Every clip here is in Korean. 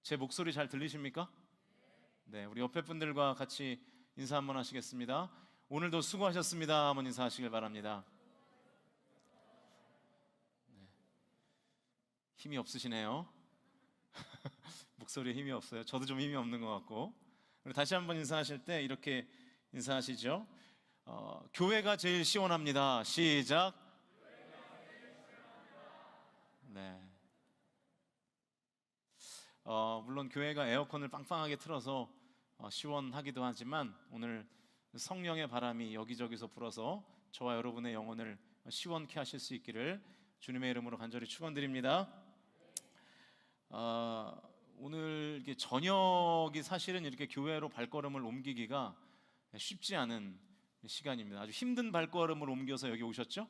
제 목소리 잘 들리십니까? 네, 우리 옆에 분들과 같이 인사 한번 하시겠습니다. 오늘도 수고하셨습니다. 한번 인사하시길 바랍니다. 힘이 없으시네요. 목소리에 힘이 없어요. 저도 좀 힘이 없는 것 같고. 우리 다시 한번 인사하실 때 이렇게 인사하시죠. 교회가 제일 시원합니다. 시작. 네. 물론 교회가 에어컨을 빵빵하게 틀어서 시원하기도 하지만 오늘 성령의 바람이 여기저기서 불어서 저와 여러분의 영혼을 시원케 하실 수 있기를 주님의 이름으로 간절히 축원드립니다. 오늘 저녁이 사실은 이렇게 교회로 발걸음을 옮기기가 쉽지 않은 시간입니다. 아주 힘든 발걸음을 옮겨서 여기 오셨죠?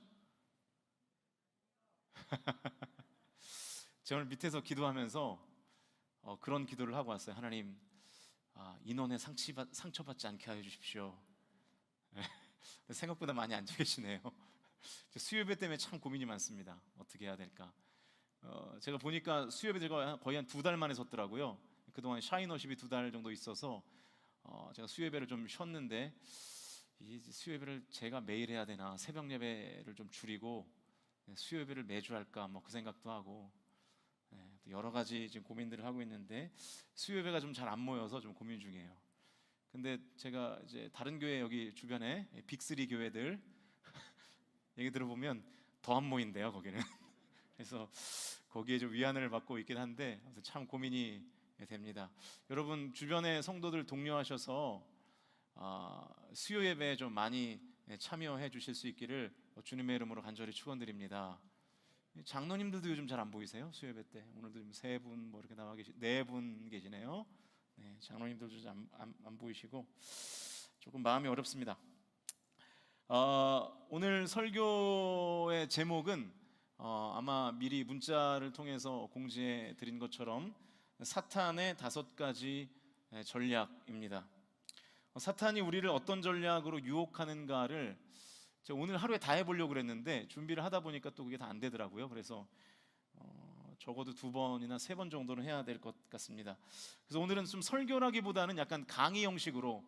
제가 오늘 밑에서 기도하면서 그런 기도를 하고 왔어요. 하나님, 인원에 상처받지 않게 하여 주십시오. 생각보다 많이 앉아 계시네요. 수요예배 때문에 참 고민이 많습니다. 어떻게 해야 될까? 제가 보니까 수요예배 제가 거의 한 2달 만에 섰더라고요. 그동안 샤이너십이 2달 정도 있어서 제가 수요예배를 좀 쉬었는데 이 수요예배를 제가 매일 해야 되나, 새벽 예배를 좀 줄이고 수요예배를 매주 할까, 그 생각도 하고 여러 가지 지금 고민들을 하고 있는데 수요예배가 좀 잘 안 모여서 좀 고민 중이에요. 근데 제가 이제 다른 교회 여기 주변에 빅3 교회들 얘기 들어보면 더 안 모인대요, 거기는. 그래서 거기에 좀 위안을 받고 있긴 한데 참 고민이 됩니다. 여러분 주변의 성도들 독려하셔서 수요 예배에 좀 많이 참여해 주실 수 있기를 주님의 이름으로 간절히 축원드립니다. 장로님들도 요즘 잘 안 보이세요? 수요 예배 때 오늘도 3분 이렇게 나와 계시, 4분 계시네요. 네, 장로님들도 좀 안 보이시고 조금 마음이 어렵습니다. 오늘 설교의 제목은 아마 미리 문자를 통해서 공지해 드린 것처럼 사탄의 5가지 전략입니다. 사탄이 우리를 어떤 전략으로 유혹하는가를 제가 오늘 하루에 다 해보려고 그랬는데 준비를 하다 보니까 또 그게 다 안 되더라고요. 그래서 적어도 2번이나 3번 정도는 해야 될 것 같습니다. 그래서 오늘은 좀 설교라기보다는 약간 강의 형식으로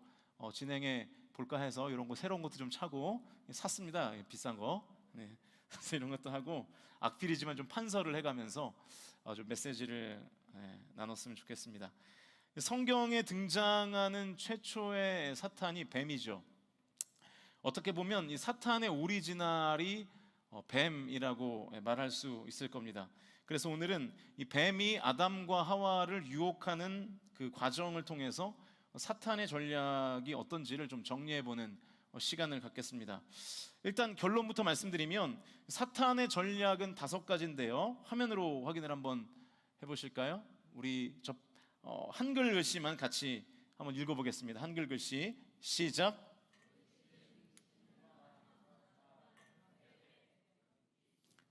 진행해 볼까 해서 이런 거 새로운 것도 좀 차고 샀습니다. 비싼 거. 네. 그래서 이런 것도 하고 악필이지만 좀 판서를 해가면서 좀 메시지를 나눴으면 좋겠습니다. 성경에 등장하는 최초의 사탄이 뱀이죠. 어떻게 보면 이 사탄의 오리지널이 뱀이라고 말할 수 있을 겁니다. 그래서 오늘은 이 뱀이 아담과 하와를 유혹하는 그 과정을 통해서 사탄의 전략이 어떤지를 좀 정리해보는 시간을 갖겠습니다. 일단 결론부터 말씀드리면 사탄의 전략은 5가지인데요. 화면으로 확인을 한번 해보실까요? 우리 한글 글씨만 같이 한번 읽어보겠습니다. 한글 글씨 시작.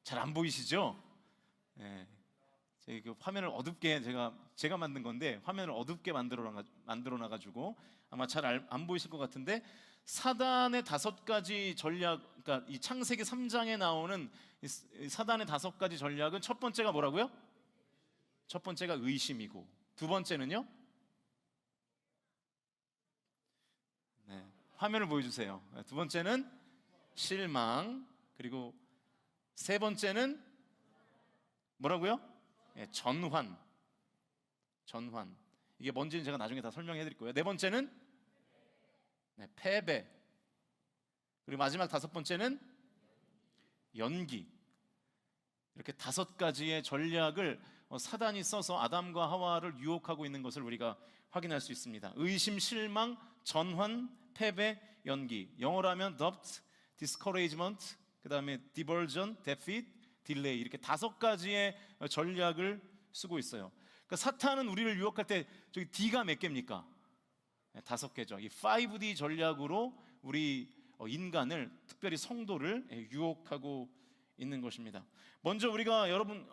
잘 안 보이시죠? 네. 그 화면을 어둡게 제가 만든 건데 화면을 어둡게 만들어 놔가지고 아마 잘 안 보이실 것 같은데 사단의 5가지 전략, 그러니까 이 창세기 3장에 나오는 이 사단의 5가지 전략은 첫 번째가 뭐라고요? 첫 번째가 의심이고, 2번째는요? 네, 화면을 보여주세요. 2번째는 실망, 그리고 3번째는 뭐라고요? 전환. 이게 뭔지는 제가 나중에 다 설명해 드릴 거예요. 4번째는 패배. 그리고 마지막 5번째는 연기. 이렇게 5가지의 전략을 사단이 써서 아담과 하와를 유혹하고 있는 것을 우리가 확인할 수 있습니다. 의심, 실망, 전환, 패배, 연기. 영어로 하면 doubt, discouragement, 그 다음에 diversion, defeat, 딜레이, 이렇게 5가지의 전략을 쓰고 있어요. 그러니까 사탄은 우리를 유혹할 때 저기 D가 몇 개입니까? 5개죠. 이 5D 전략으로 우리 인간을, 특별히 성도를 유혹하고 있는 것입니다. 먼저 우리가 여러분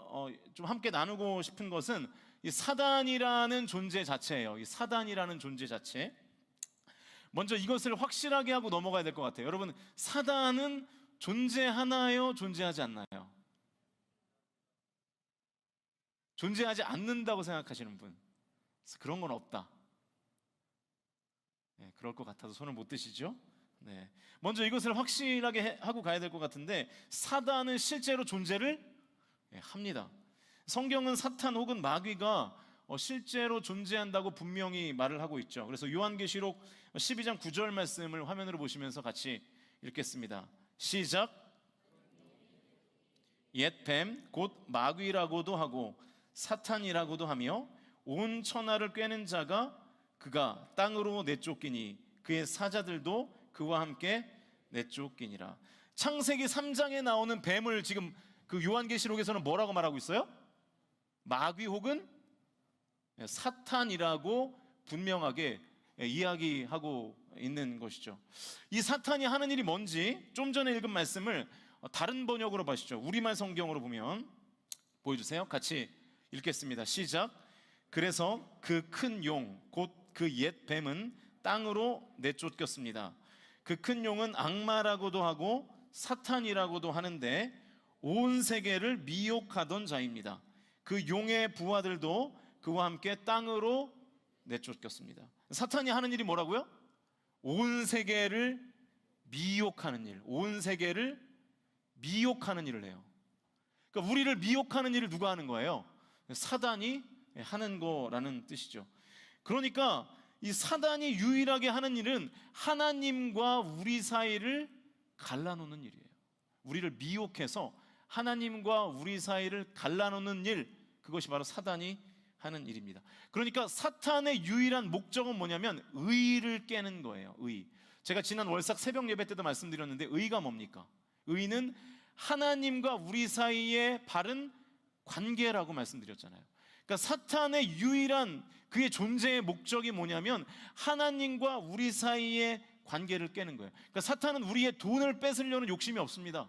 좀 함께 나누고 싶은 것은 이 사단이라는 존재 자체예요. 이 사단이라는 존재 자체. 먼저 이것을 확실하게 하고 넘어가야 될 것 같아요. 여러분, 사단은 존재하나요? 존재하지 않나요? 존재하지 않는다고 생각하시는 분? 그런 건 없다. 네, 그럴 것 같아서 손을 못 드시죠? 네. 먼저 이것을 확실하게 하고 가야 될 것 같은데, 사단은 실제로 존재를 합니다. 성경은 사탄 혹은 마귀가 실제로 존재한다고 분명히 말을 하고 있죠. 그래서 요한계시록 12장 9절 말씀을 화면으로 보시면서 같이 읽겠습니다. 시작. 옛 뱀 곧 마귀라고도 하고 사탄이라고도 하며 온 천하를 꿰는 자가 그가 땅으로 내쫓기니 그의 사자들도 그와 함께 내쫓기니라. 창세기 3장에 나오는 뱀을 지금 그 요한계시록에서는 뭐라고 말하고 있어요? 마귀 혹은 사탄이라고 분명하게 이야기하고 있는 것이죠. 이 사탄이 하는 일이 뭔지 좀 전에 읽은 말씀을 다른 번역으로 보시죠. 우리말 성경으로 보면 보여주세요. 같이 읽겠습니다. 시작. 그래서 그 큰 용 곧 그 옛 뱀은 땅으로 내쫓겼습니다. 그 큰 용은 악마라고도 하고 사탄이라고도 하는데 온 세계를 미혹하던 자입니다. 그 용의 부하들도 그와 함께 땅으로 내쫓겼습니다. 사탄이 하는 일이 뭐라고요? 온 세계를 미혹하는 일, 온 세계를 미혹하는 일을 해요. 그러니까 우리를 미혹하는 일을 누가 하는 거예요? 사단이 하는 거라는 뜻이죠. 그러니까 이 사단이 유일하게 하는 일은 하나님과 우리 사이를 갈라놓는 일이에요. 우리를 미혹해서 하나님과 우리 사이를 갈라놓는 일, 그것이 바로 사단이 하는 일입니다. 그러니까 사탄의 유일한 목적은 뭐냐면 의를 깨는 거예요. 의. 제가 지난 월삭 새벽 예배 때도 말씀드렸는데 의가 뭡니까? 의는 하나님과 우리 사이의 바른 관계라고 말씀드렸잖아요. 그러니까 사탄의 유일한 그의 존재의 목적이 뭐냐면 하나님과 우리 사이의 관계를 깨는 거예요. 그러니까 사탄은 우리의 돈을 뺏으려는 욕심이 없습니다.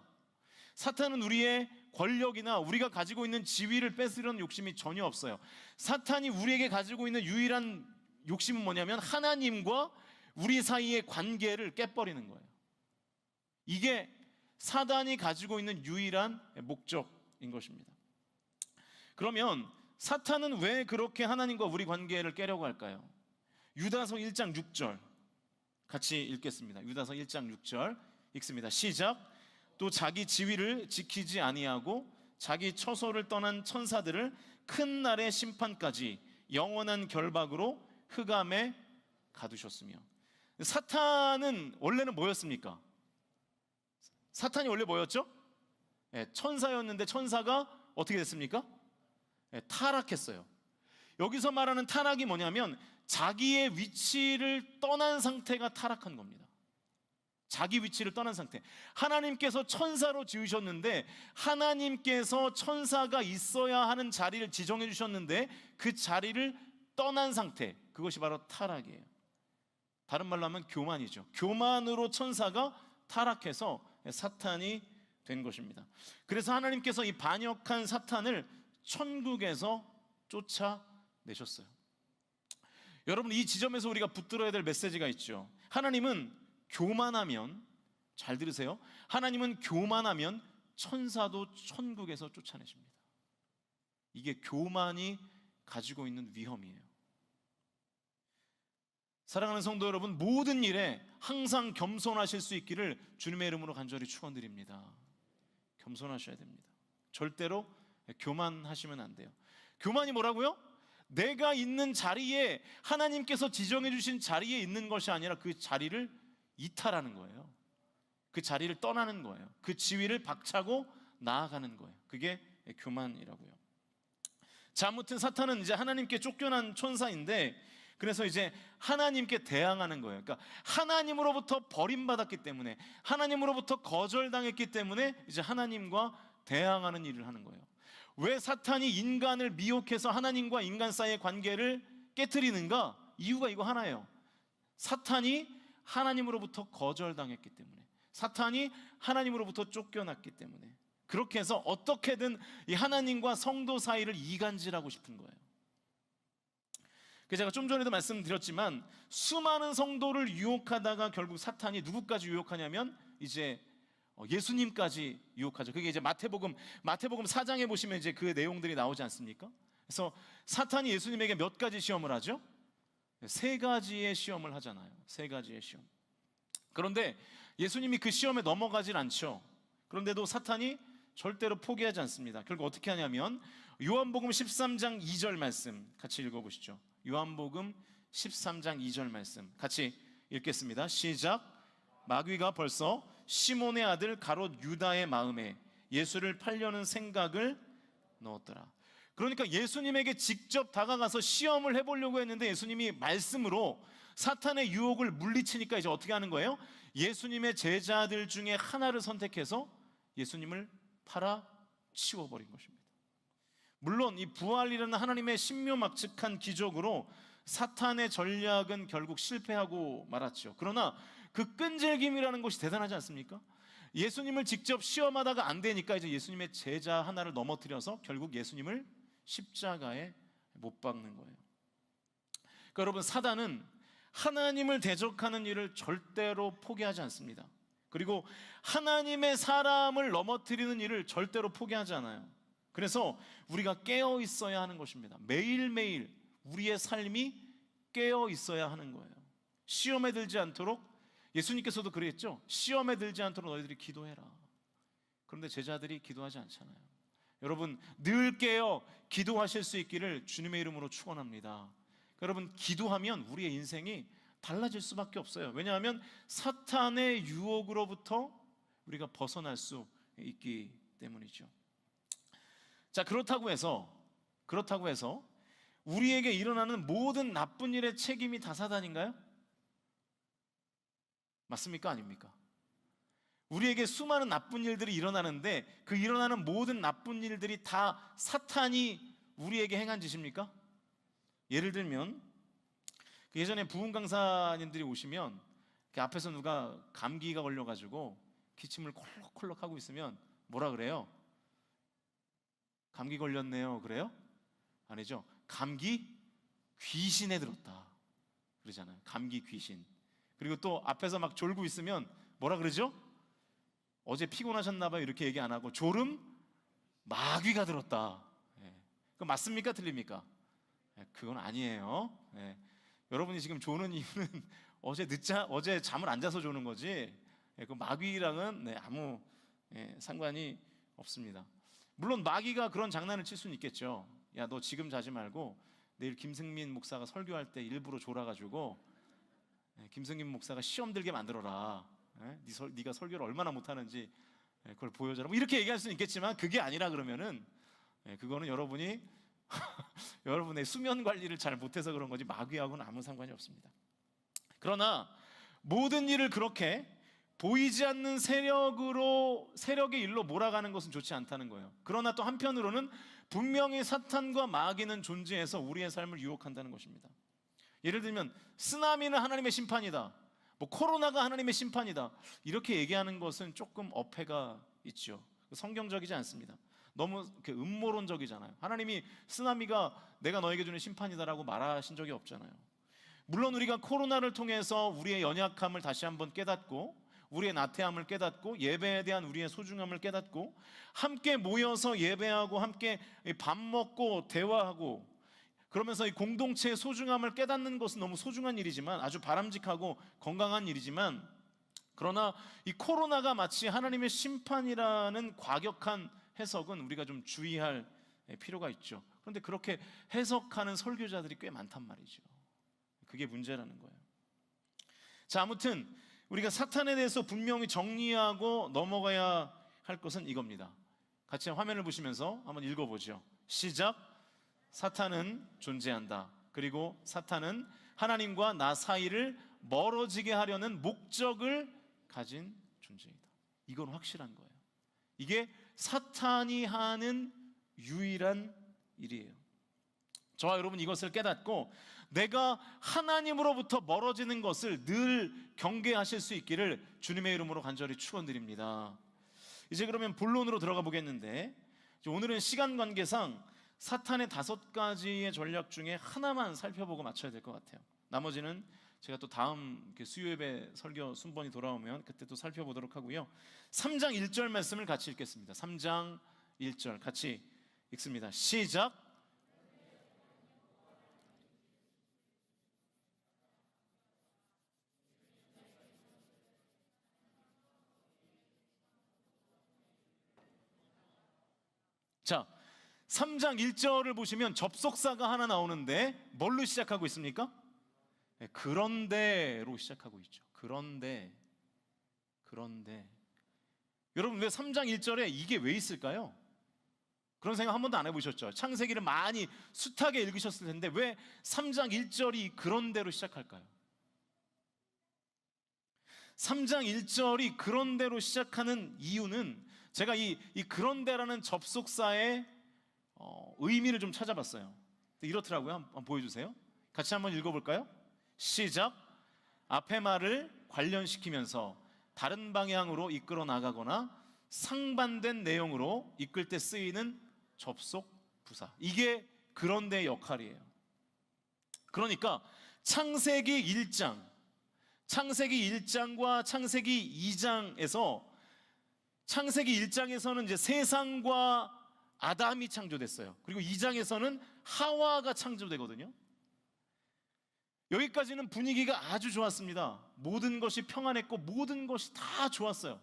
사탄은 우리의 권력이나 우리가 가지고 있는 지위를 뺏으려는 욕심이 전혀 없어요. 사탄이 우리에게 가지고 있는 유일한 욕심은 뭐냐면 하나님과 우리 사이의 관계를 깨버리는 거예요. 이게 사단이 가지고 있는 유일한 목적인 것입니다. 그러면 사탄은 왜 그렇게 하나님과 우리 관계를 깨려고 할까요? 유다서 1장 6절 같이 읽겠습니다. 유다서 1장 6절 읽습니다. 시작. 또 자기 지위를 지키지 아니하고 자기 처소를 떠난 천사들을 큰 날의 심판까지 영원한 결박으로 흑암에 가두셨으며. 사탄은 원래는 뭐였습니까? 사탄이 원래 뭐였죠? 천사였는데 천사가 어떻게 됐습니까? 타락했어요. 여기서 말하는 타락이 뭐냐면 자기의 위치를 떠난 상태가 타락한 겁니다. 자기 위치를 떠난 상태. 하나님께서 천사로 지으셨는데 하나님께서 천사가 있어야 하는 자리를 지정해 주셨는데 그 자리를 떠난 상태, 그것이 바로 타락이에요. 다른 말로 하면 교만이죠. 교만으로 천사가 타락해서 사탄이 된 것입니다. 그래서 하나님께서 이 반역한 사탄을 천국에서 쫓아내셨어요. 여러분, 이 지점에서 우리가 붙들어야 될 메시지가 있죠. 하나님은 교만하면, 잘 들으세요, 하나님은 교만하면 천사도 천국에서 쫓아내십니다. 이게 교만이 가지고 있는 위험이에요. 사랑하는 성도 여러분, 모든 일에 항상 겸손하실 수 있기를 주님의 이름으로 간절히 축원드립니다. 겸손하셔야 됩니다. 절대로 교만하시면 안 돼요. 교만이 뭐라고요? 내가 있는 자리에, 하나님께서 지정해 주신 자리에 있는 것이 아니라 그 자리를 이탈하는 거예요. 그 자리를 떠나는 거예요. 그 지위를 박차고 나아가는 거예요. 그게 교만이라고요. 자, 아무튼 사탄은 이제 하나님께 쫓겨난 천사인데, 그래서 이제 하나님께 대항하는 거예요. 그러니까 하나님으로부터 버림받았기 때문에, 하나님으로부터 거절당했기 때문에 이제 하나님과 대항하는 일을 하는 거예요. 왜 사탄이 인간을 미혹해서 하나님과 인간 사이의 관계를 깨트리는가? 이유가 이거 하나예요. 사탄이 하나님으로부터 거절당했기 때문에, 사탄이 하나님으로부터 쫓겨났기 때문에, 그렇게 해서 어떻게든 이 하나님과 성도 사이를 이간질하고 싶은 거예요. 제가 좀 전에도 말씀드렸지만 수많은 성도를 유혹하다가 결국 사탄이 누구까지 유혹하냐면 이제 예수님까지 유혹하죠. 그게 이제 마태복음 4장에 보시면 이제 그 내용들이 나오지 않습니까? 그래서 사탄이 예수님에게 몇 가지 시험을 하죠? 세 가지의 시험을 하잖아요. 세 가지의 시험. 그런데 예수님이 그 시험에 넘어가질 않죠. 그런데도 사탄이 절대로 포기하지 않습니다. 결국 어떻게 하냐면 요한복음 13장 2절 말씀 같이 읽어보시죠. 요한복음 13장 2절 말씀 같이 읽겠습니다. 시작. 마귀가 벌써 시몬의 아들 가롯 유다의 마음에 예수를 팔려는 생각을 넣었더라. 그러니까 예수님에게 직접 다가가서 시험을 해보려고 했는데 예수님이 말씀으로 사탄의 유혹을 물리치니까 이제 어떻게 하는 거예요? 예수님의 제자들 중에 하나를 선택해서 예수님을 팔아 치워버린 것입니다. 물론 이 부활이라는 하나님의 신묘막측한 기적으로 사탄의 전략은 결국 실패하고 말았죠. 그러나 그 끈질김이라는 것이 대단하지 않습니까? 예수님을 직접 시험하다가 안 되니까 이제 예수님의 제자 하나를 넘어뜨려서 결국 예수님을 십자가에 못 박는 거예요. 그러니까 여러분, 사단은 하나님을 대적하는 일을 절대로 포기하지 않습니다. 그리고 하나님의 사람을 넘어뜨리는 일을 절대로 포기하지 않아요. 그래서 우리가 깨어 있어야 하는 것입니다. 매일매일 우리의 삶이 깨어 있어야 하는 거예요. 시험에 들지 않도록, 예수님께서도 그랬죠. 시험에 들지 않도록 너희들이 기도해라. 그런데 제자들이 기도하지 않잖아요. 여러분, 늘 깨어 기도하실 수 있기를 주님의 이름으로 축원합니다. 여러분, 기도하면 우리의 인생이 달라질 수밖에 없어요. 왜냐하면 사탄의 유혹으로부터 우리가 벗어날 수 있기 때문이죠. 자, 그렇다고 해서 우리에게 일어나는 모든 나쁜 일의 책임이 다 사단인가요? 맞습니까? 아닙니까? 우리에게 수많은 나쁜 일들이 일어나는데 그 일어나는 모든 나쁜 일들이 다 사탄이 우리에게 행한 짓입니까? 예를 들면 예전에 부흥 강사님들이 오시면 그 앞에서 누가 감기가 걸려가지고 기침을 콜록콜록 하고 있으면 뭐라 그래요? 감기 걸렸네요 그래요? 아니죠. 감기 귀신에 들었다 그러잖아요. 감기 귀신. 그리고 또 앞에서 막 졸고 있으면 뭐라 그러죠? 어제 피곤하셨나봐요 이렇게 얘기 안 하고 졸음 마귀가 들었다. 그거 맞습니까? 틀립니까? 그건 아니에요. 여러분이 지금 조는 이유는 어제 잠을 안 자서 조는 거지 그 마귀랑은 아무 상관이 없습니다. 물론 마귀가 그런 장난을 칠 수는 있겠죠. 야, 너 지금 자지 말고 내일 김승민 목사가 설교할 때 일부러 졸아가지고 김승민 목사가 시험 들게 만들어라. 네가 설교를 얼마나 못하는지 그걸 보여줘라. 뭐 이렇게 얘기할 수는 있겠지만 그게 아니라 그러면은 그거는 여러분이 여러분의 수면 관리를 잘 못해서 그런 거지 마귀하고는 아무 상관이 없습니다. 그러나 모든 일을 그렇게 보이지 않는 세력의 일로 몰아가는 것은 좋지 않다는 거예요. 그러나 또 한편으로는 분명히 사탄과 마귀는 존재해서 우리의 삶을 유혹한다는 것입니다. 예를 들면 쓰나미는 하나님의 심판이다, 뭐 코로나가 하나님의 심판이다, 이렇게 얘기하는 것은 조금 어폐가 있죠. 성경적이지 않습니다. 너무 음모론적이잖아요. 하나님이 쓰나미가 내가 너에게 주는 심판이다라고 말하신 적이 없잖아요. 물론 우리가 코로나를 통해서 우리의 연약함을 다시 한번 깨닫고 우리의 나태함을 깨닫고 예배에 대한 우리의 소중함을 깨닫고 함께 모여서 예배하고 함께 밥 먹고 대화하고 그러면서 이 공동체의 소중함을 깨닫는 것은 너무 소중한 일이지만, 아주 바람직하고 건강한 일이지만, 그러나 이 코로나가 마치 하나님의 심판이라는 과격한 해석은 우리가 좀 주의할 필요가 있죠. 그런데 그렇게 해석하는 설교자들이 꽤 많단 말이죠. 그게 문제라는 거예요. 자, 아무튼 우리가 사탄에 대해서 분명히 정리하고 넘어가야 할 것은 이겁니다. 같이 화면을 보시면서 한번 읽어보죠. 시작. 사탄은 존재한다. 그리고 사탄은 하나님과 나 사이를 멀어지게 하려는 목적을 가진 존재이다. 이건 확실한 거예요. 이게 사탄이 하는 유일한 일이에요. 저와 여러분 이것을 깨닫고 내가 하나님으로부터 멀어지는 것을 늘 경계하실 수 있기를 주님의 이름으로 간절히 축원드립니다. 이제 그러면 본론으로 들어가 보겠는데, 오늘은 시간 관계상 사탄의 5가지의 전략 중에 하나만 살펴보고 마쳐야 될 것 같아요. 나머지는 제가 또 다음 수요예배 설교 순번이 돌아오면 그때 또 살펴보도록 하고요. 3장 1절 말씀을 같이 읽겠습니다. 3장 1절 같이 읽습니다. 시작. 자, 3장 1절을 보시면 접속사가 하나 나오는데 뭘로 시작하고 있습니까? 네, 그런데로 시작하고 있죠. 그런데 여러분, 왜 3장 1절에 이게 왜 있을까요? 그런 생각 한 번도 안 해보셨죠? 창세기를 많이 숱하게 읽으셨을 텐데 왜 3장 1절이 그런데로 시작할까요? 3장 1절이 그런데로 시작하는 이유는 제가 이 그런데라는 접속사의 의미를 좀 찾아봤어요. 이렇더라고요. 한번 보여주세요. 같이 한번 읽어볼까요? 시작. 앞의 말을 관련시키면서 다른 방향으로 이끌어 나가거나 상반된 내용으로 이끌 때 쓰이는 접속 부사. 이게 그런데 역할이에요. 그러니까 창세기 1장과 창세기 2장에서 창세기 1장에서는 이제 세상과 아담이 창조됐어요. 그리고 2장에서는 하와가 창조되거든요. 여기까지는 분위기가 아주 좋았습니다. 모든 것이 평안했고 모든 것이 다 좋았어요.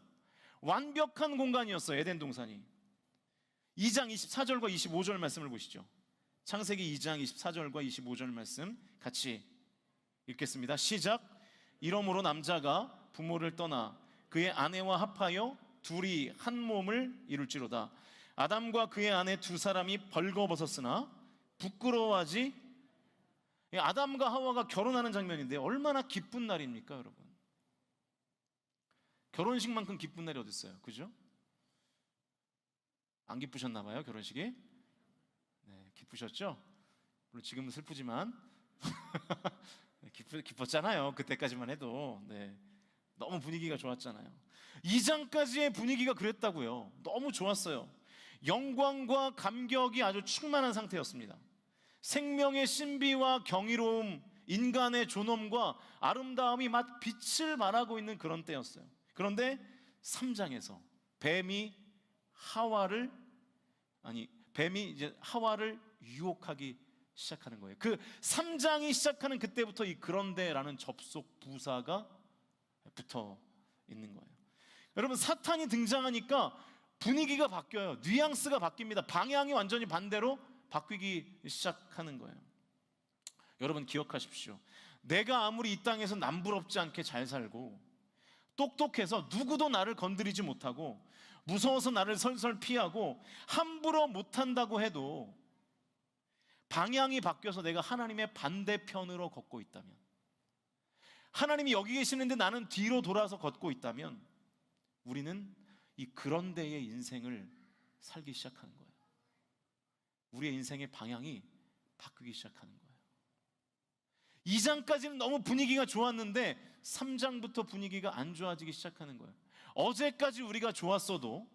완벽한 공간이었어요. 에덴 동산이. 2장 24절과 25절 말씀을 보시죠. 창세기 2장 24절과 25절 말씀 같이 읽겠습니다. 시작. 이러므로 남자가 부모를 떠나 그의 아내와 합하여 둘이 한 몸을 이룰지로다. 아담과 그의 아내 두 사람이 벌거벗었으나 부끄러워하지. 아담과 하와가 결혼하는 장면인데 얼마나 기쁜 날입니까, 여러분? 결혼식만큼 기쁜 날이 어디 있어요? 그죠? 안 기쁘셨나 봐요, 결혼식이? 네, 기쁘셨죠? 물론 지금은 슬프지만 기뻤잖아요. 그때까지만 해도. 네, 너무 분위기가 좋았잖아요. 2장까지의 분위기가 그랬다고요. 너무 좋았어요. 영광과 감격이 아주 충만한 상태였습니다. 생명의 신비와 경이로움, 인간의 존엄과 아름다움이 막 빛을 발하고 있는 그런 때였어요. 그런데 3장에서 뱀이 이제 하와를 유혹하기 시작하는 거예요. 그 3장이 시작하는 그때부터 이 그런데라는 접속 부사가 붙어 있는 거예요. 여러분, 사탄이 등장하니까 분위기가 바뀌어요. 뉘앙스가 바뀝니다. 방향이 완전히 반대로 바뀌기 시작하는 거예요. 여러분, 기억하십시오. 내가 아무리 이 땅에서 남부럽지 않게 잘 살고 똑똑해서 누구도 나를 건드리지 못하고 무서워서 나를 설설 피하고 함부로 못한다고 해도 방향이 바뀌어서 내가 하나님의 반대편으로 걷고 있다면, 하나님이 여기 계시는데 나는 뒤로 돌아서 걷고 있다면 우리는 이 그런데의 인생을 살기 시작하는 거예요. 우리의 인생의 방향이 바뀌기 시작하는 거예요. 2장까지는 너무 분위기가 좋았는데 3장부터 분위기가 안 좋아지기 시작하는 거예요. 어제까지 우리가 좋았어도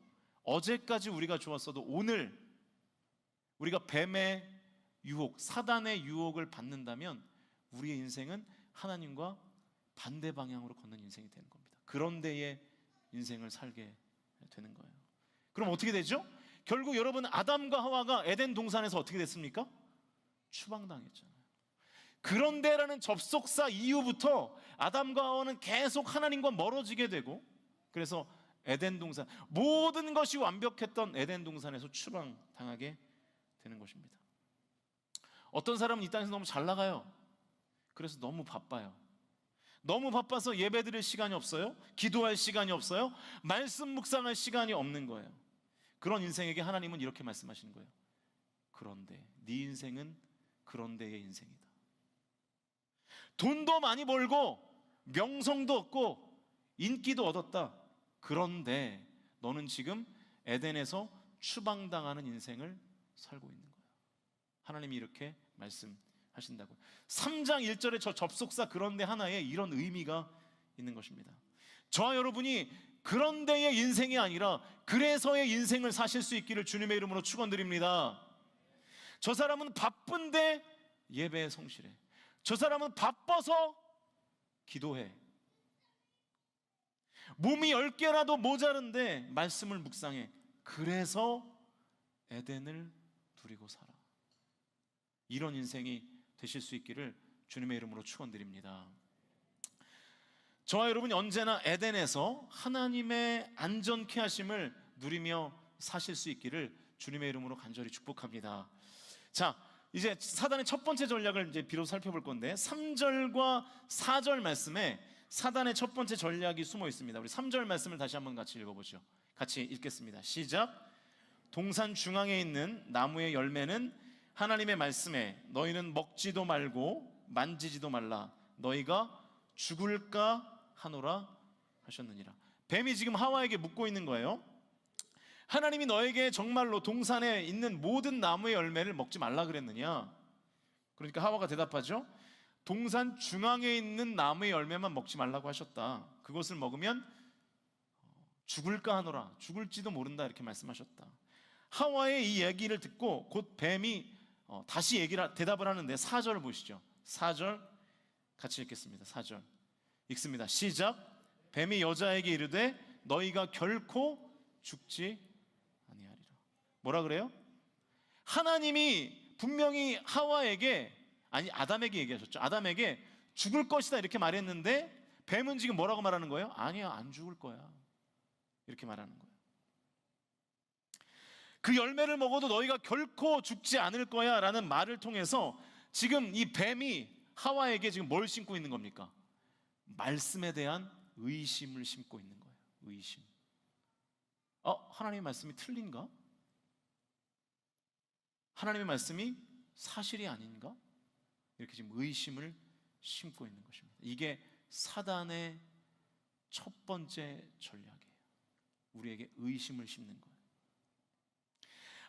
오늘 우리가 뱀의 유혹, 사단의 유혹을 받는다면 우리의 인생은 하나님과 반대 방향으로 걷는 인생이 되는 겁니다. 그런데의 인생을 살게 되는 거예요. 그럼 어떻게 되죠? 결국 여러분, 아담과 하와가 에덴 동산에서 어떻게 됐습니까? 추방당했잖아요. 그런데라는 접속사 이후부터 아담과 하와는 계속 하나님과 멀어지게 되고, 그래서 에덴 동산, 모든 것이 완벽했던 에덴 동산에서 추방당하게 되는 것입니다. 어떤 사람은 이 땅에서 너무 잘 나가요. 그래서 너무 바빠요. 너무 바빠서 예배 드릴 시간이 없어요. 기도할 시간이 없어요. 말씀 묵상할 시간이 없는 거예요. 그런 인생에게 하나님은 이렇게 말씀하시는 거예요. 그런데 네 인생은 그런데의 인생이다. 돈도 많이 벌고 명성도 얻고 인기도 얻었다. 그런데 너는 지금 에덴에서 추방당하는 인생을 살고 있는 거예요. 하나님이 이렇게 말씀하신다고요. 3장 1절의 저 접속사 그런데 하나에 이런 의미가 있는 것입니다. 저와 여러분이 그런데의 인생이 아니라 그래서의 인생을 사실 수 있기를 주님의 이름으로 축원드립니다. 저 사람은 바쁜데 예배에 성실해. 저 사람은 바빠서 기도해. 몸이 10개라도 모자른데 말씀을 묵상해. 그래서 에덴을 누리고 살아. 이런 인생이 되실 수 있기를 주님의 이름으로 축원드립니다. 저와 여러분이 언제나 에덴에서 하나님의 안전케 하심을 누리며 사실 수 있기를 주님의 이름으로 간절히 축복합니다. 자, 이제 사단의 첫 번째 전략을 이제 비로소 살펴볼 건데 3절과 4절 말씀에 사단의 첫 번째 전략이 숨어 있습니다. 우리 3절 말씀을 다시 한번 같이 읽어보죠. 같이 읽겠습니다. 시작. 동산 중앙에 있는 나무의 열매는 하나님의 말씀에 너희는 먹지도 말고 만지지도 말라 너희가 죽을까 하노라 하셨느니라. 뱀이 지금 하와에게 묻고 있는 거예요. 하나님이 너에게 정말로 동산에 있는 모든 나무의 열매를 먹지 말라 그랬느냐? 그러니까 하와가 대답하죠. 동산 중앙에 있는 나무의 열매만 먹지 말라고 하셨다. 그것을 먹으면 죽을까 하노라. 죽을지도 모른다 이렇게 말씀하셨다. 하와의 이 얘기를 듣고 곧 뱀이 다시 대답을 하는데 4절을 보시죠. 4절 같이 읽겠습니다. 4절 읽습니다. 시작. 뱀이 여자에게 이르되 너희가 결코 죽지 아니하리라. 뭐라 그래요? 하나님이 분명히 하와에게 아담에게 얘기하셨죠. 아담에게 죽을 것이다 이렇게 말했는데 뱀은 지금 뭐라고 말하는 거예요? 아니야, 안 죽을 거야 이렇게 말하는 거예요. 그 열매를 먹어도 너희가 결코 죽지 않을 거야 라는 말을 통해서 지금 이 뱀이 하와에게 지금 뭘 심고 있는 겁니까? 말씀에 대한 의심을 심고 있는 거예요. 의심. 하나님의 말씀이 틀린가? 하나님의 말씀이 사실이 아닌가? 이렇게 지금 의심을 심고 있는 것입니다. 이게 사단의 첫 번째 전략이에요. 우리에게 의심을 심는 거예요.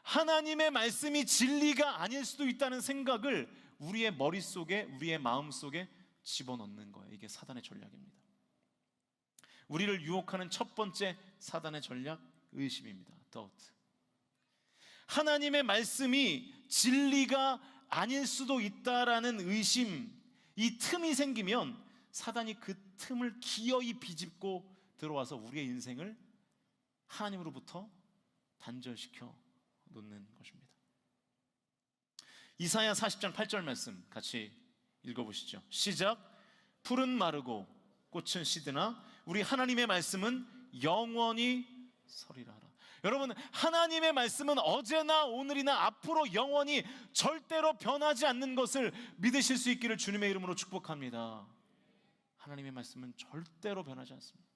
하나님의 말씀이 진리가 아닐 수도 있다는 생각을 우리의 머릿속에, 우리의 마음속에 집어넣는 거예요. 이게 사단의 전략입니다. 우리를 유혹하는 첫 번째 사단의 전략, 의심입니다. doubt. 하나님의 말씀이 진리가 아닐 수도 있다라는 의심, 이 틈이 생기면 사단이 그 틈을 기어이 비집고 들어와서 우리의 인생을 하나님으로부터 단절시켜 놓는 것입니다. 이사야 40장 8절 말씀 같이 읽어보시죠. 시작. 풀은 마르고 꽃은 시드나 우리 하나님의 말씀은 영원히 서리라 하라. 여러분, 하나님의 말씀은 어제나 오늘이나 앞으로 영원히 절대로 변하지 않는 것을 믿으실 수 있기를 주님의 이름으로 축복합니다. 하나님의 말씀은 절대로 변하지 않습니다.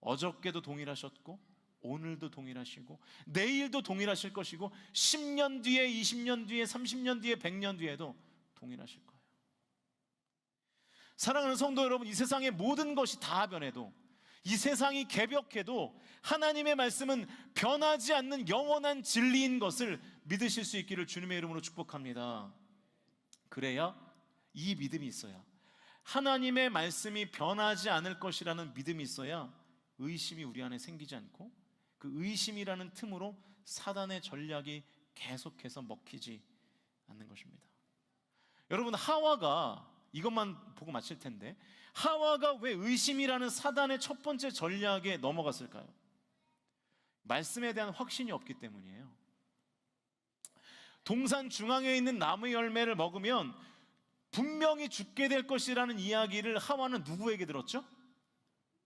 어저께도 동일하셨고 오늘도 동일하시고 내일도 동일하실 것이고 10년 뒤에 20년 뒤에 30년 뒤에 100년 뒤에도 동일하실 거예요. 사랑하는 성도 여러분, 이 세상의 모든 것이 다 변해도, 이 세상이 개벽해도 하나님의 말씀은 변하지 않는 영원한 진리인 것을 믿으실 수 있기를 주님의 이름으로 축복합니다. 그래야 이 믿음이 있어야, 하나님의 말씀이 변하지 않을 것이라는 믿음이 있어야 의심이 우리 안에 생기지 않고 그 의심이라는 틈으로 사단의 전략이 계속해서 먹히지 않는 것입니다. 여러분, 하와가, 이것만 보고 마칠 텐데, 하와가 왜 의심이라는 사단의 첫 번째 전략에 넘어갔을까요? 말씀에 대한 확신이 없기 때문이에요. 동산 중앙에 있는 나무 열매를 먹으면 분명히 죽게 될 것이라는 이야기를 하와는 누구에게 들었죠?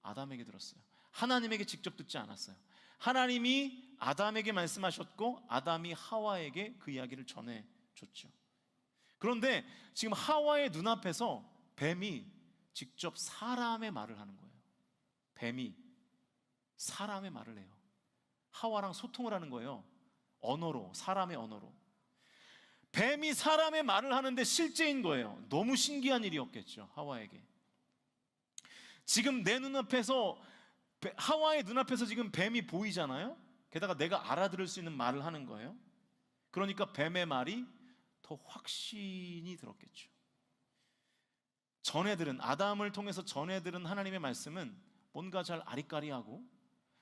아담에게 들었어요. 하나님에게 직접 듣지 않았어요. 하나님이 아담에게 말씀하셨고 아담이 하와에게 그 이야기를 전해줬죠. 그런데 지금 하와의 눈앞에서 뱀이 직접 사람의 말을 하는 거예요. 뱀이 사람의 말을 해요. 하와랑 소통을 하는 거예요. 언어로, 사람의 언어로. 뱀이 사람의 말을 하는데 실제인 거예요. 너무 신기한 일이었겠죠, 하와에게. 지금 내 눈앞에서, 하와의 눈앞에서 지금 뱀이 보이잖아요. 게다가 내가 알아들을 수 있는 말을 하는 거예요. 그러니까 뱀의 말이 더 확신이 들었겠죠. 전해들은, 아담을 통해서 전해들은 하나님의 말씀은 뭔가 잘 아리까리하고,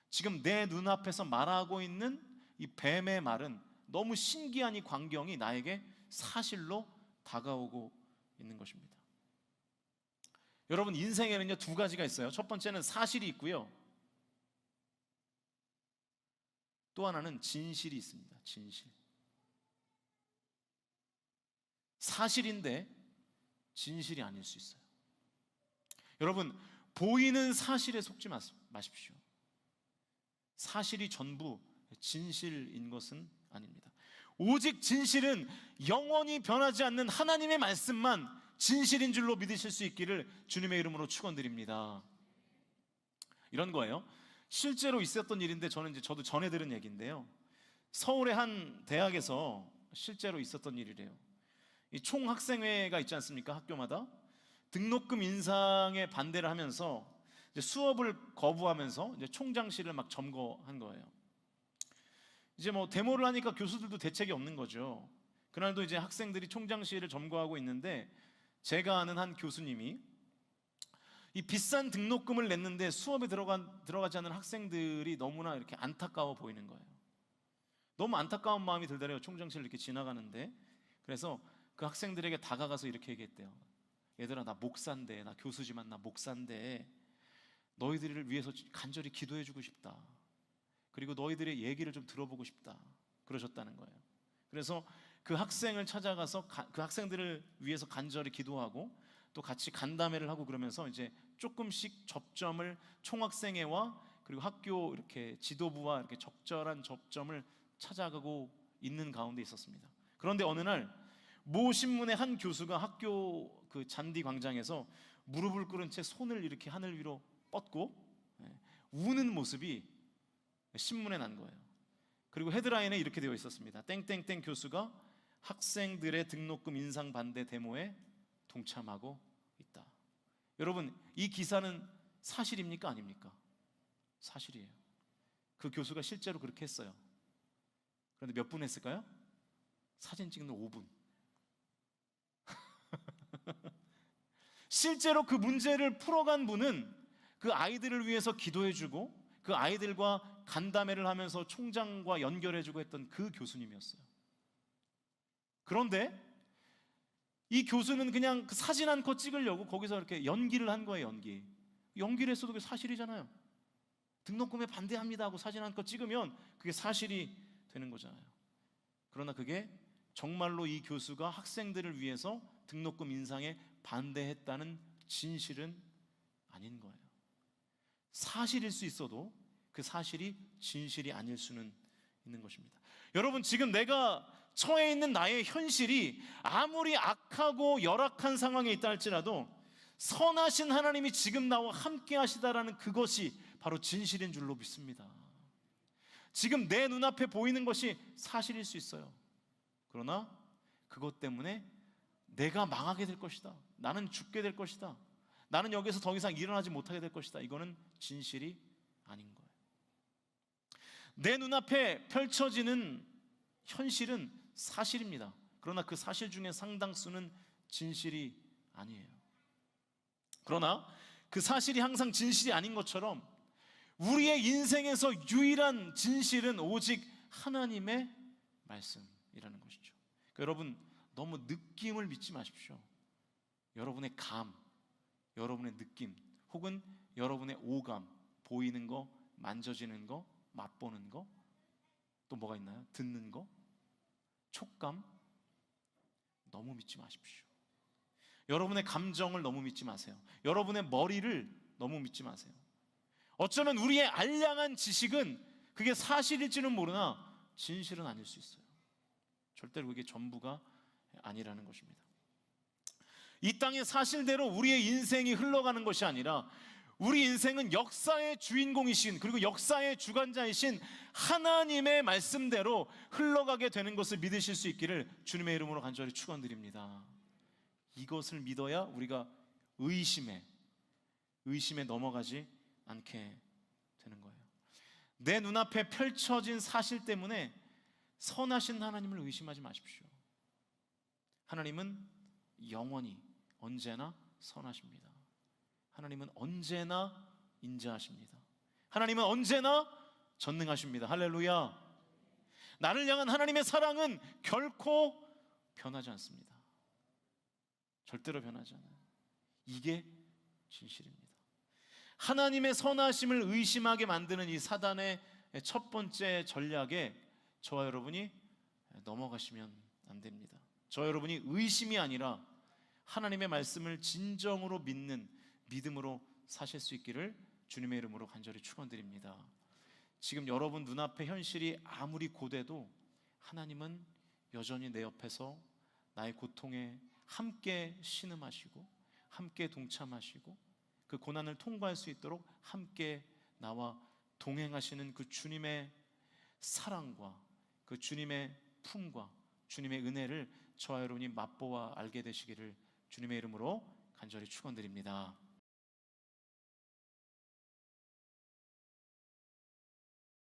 지금 내 눈앞에서 말하고 있는 이 뱀의 말은 너무 신기한 이 광경이 나에게 사실로 다가오고 있는 것입니다. 여러분, 인생에는요 두 가지가 있어요. 첫 번째는 사실이 있고요, 또 하나는 진실이 있습니다. 진실. 사실인데 진실이 아닐 수 있어요. 여러분, 보이는 사실에 속지 마십시오. 사실이 전부 진실인 것은 아닙니다. 오직 진실은 영원히 변하지 않는 하나님의 말씀만 진실인 줄로 믿으실 수 있기를 주님의 이름으로 축원드립니다. 이런 거예요. 실제로 있었던 일인데 저도 전해 들은 얘기인데요. 서울의 한 대학에서 실제로 있었던 일이래요. 이 총학생회가 있지 않습니까? 학교마다 등록금 인상에 반대를 하면서 이제 수업을 거부하면서 이제 총장실을 막 점거한 거예요. 이제 뭐 데모를 하니까 교수들도 대책이 없는 거죠. 그날도 이제 학생들이 총장실을 점거하고 있는데 제가 아는 한 교수님이 이 비싼 등록금을 냈는데 수업에 들어가지 않는 학생들이 너무나 이렇게 안타까워 보이는 거예요. 너무 안타까운 마음이 들더래요. 총장실을 이렇게 지나가는데. 그래서 그 학생들에게 다가가서 이렇게 얘기했대요. 얘들아, 나 목사인데, 나 교수지만 나 목사인데 너희들을 위해서 간절히 기도해주고 싶다. 그리고 너희들의 얘기를 좀 들어보고 싶다. 그러셨다는 거예요. 그래서 그 학생을 찾아가서 그 학생들을 위해서 간절히 기도하고 또 같이 간담회를 하고 그러면서 이제 조금씩 접점을 총학생회와 그리고 학교 이렇게 지도부와 이렇게 적절한 접점을 찾아가고 있는 가운데 있었습니다. 그런데 어느 날 모 신문의 한 교수가 학교 그 잔디 광장에서 무릎을 꿇은 채 손을 이렇게 하늘 위로 뻗고 우는 모습이 신문에 난 거예요. 그리고 헤드라인에 이렇게 되어 있었습니다. 땡땡땡 교수가 학생들의 등록금 인상 반대 데모에 동참하고 있다. 여러분, 이 기사는 사실입니까? 아닙니까? 사실이에요. 그 교수가 실제로 그렇게 했어요. 그런데 몇 분 했을까요? 사진 찍는 5분. 실제로 그 문제를 풀어간 분은 그 아이들을 위해서 기도해주고 그 아이들과 간담회를 하면서 총장과 연결해주고 했던 그 교수님이었어요. 그런데 이 교수는 그냥 그 사진 한 컷 찍으려고 거기서 이렇게 연기를 한 거예요. 연기를 했어도 그게 사실이잖아요. 등록금에 반대합니다 하고 사진 한 컷 찍으면 그게 사실이 되는 거잖아요. 그러나 그게 정말로 이 교수가 학생들을 위해서 등록금 인상에 반대했다는 진실은 아닌 거예요. 사실일 수 있어도 그 사실이 진실이 아닐 수는 있는 것입니다. 여러분, 지금 내가 처해 있는 나의 현실이 아무리 악하고 열악한 상황에 있다 할지라도 선하신 하나님이 지금 나와 함께 하시다라는 그것이 바로 진실인 줄로 믿습니다. 지금 내 눈앞에 보이는 것이 사실일 수 있어요. 그러나 그것 때문에 내가 망하게 될 것이다, 나는 죽게 될 것이다, 나는 여기서 더 이상 일어나지 못하게 될 것이다, 이거는 진실이 아닌 거예요. 내 눈앞에 펼쳐지는 현실은 사실입니다. 그러나 그 사실 중에 상당수는 진실이 아니에요. 그러나 그 사실이 항상 진실이 아닌 것처럼 우리의 인생에서 유일한 진실은 오직 하나님의 말씀이라는 것이죠. 그러니까 여러분, 너무 느낌을 믿지 마십시오. 여러분의 감, 여러분의 느낌, 혹은 여러분의 오감, 보이는 거, 만져지는 거, 맛보는 거, 또 뭐가 있나요? 듣는 거, 촉감, 너무 믿지 마십시오. 여러분의 감정을 너무 믿지 마세요. 여러분의 머리를 너무 믿지 마세요. 어쩌면 우리의 알량한 지식은 그게 사실일지는 모르나 진실은 아닐 수 있어요. 절대로 그게 전부가 아니라는 것입니다. 이 땅의 사실대로 우리의 인생이 흘러가는 것이 아니라 우리 인생은 역사의 주인공이신, 그리고 역사의 주관자이신 하나님의 말씀대로 흘러가게 되는 것을 믿으실 수 있기를 주님의 이름으로 간절히 축원드립니다. 이것을 믿어야 우리가 의심에 넘어가지 않게 되는 거예요. 내 눈앞에 펼쳐진 사실 때문에 선하신 하나님을 의심하지 마십시오. 하나님은 영원히 언제나 선하십니다. 하나님은 언제나 인자하십니다. 하나님은 언제나 전능하십니다. 할렐루야. 나를 향한 하나님의 사랑은 결코 변하지 않습니다. 절대로 변하지 않아요. 이게 진실입니다. 하나님의 선하심을 의심하게 만드는 이 사단의 첫 번째 전략에 저와 여러분이 넘어가시면 안 됩니다. 저와 여러분이 의심이 아니라 하나님의 말씀을 진정으로 믿는 믿음으로 사실 수 있기를 주님의 이름으로 간절히 축원드립니다. 지금 여러분 눈앞의 현실이 아무리 고돼도 하나님은 여전히 내 옆에서 나의 고통에 함께 신음하시고 함께 동참하시고 그 고난을 통과할 수 있도록 함께 나와 동행하시는 그 주님의 사랑과 그 주님의 품과 주님의 은혜를 저와 여러분이 맛보아 알게 되시기를 주님의 이름으로 간절히 축원드립니다.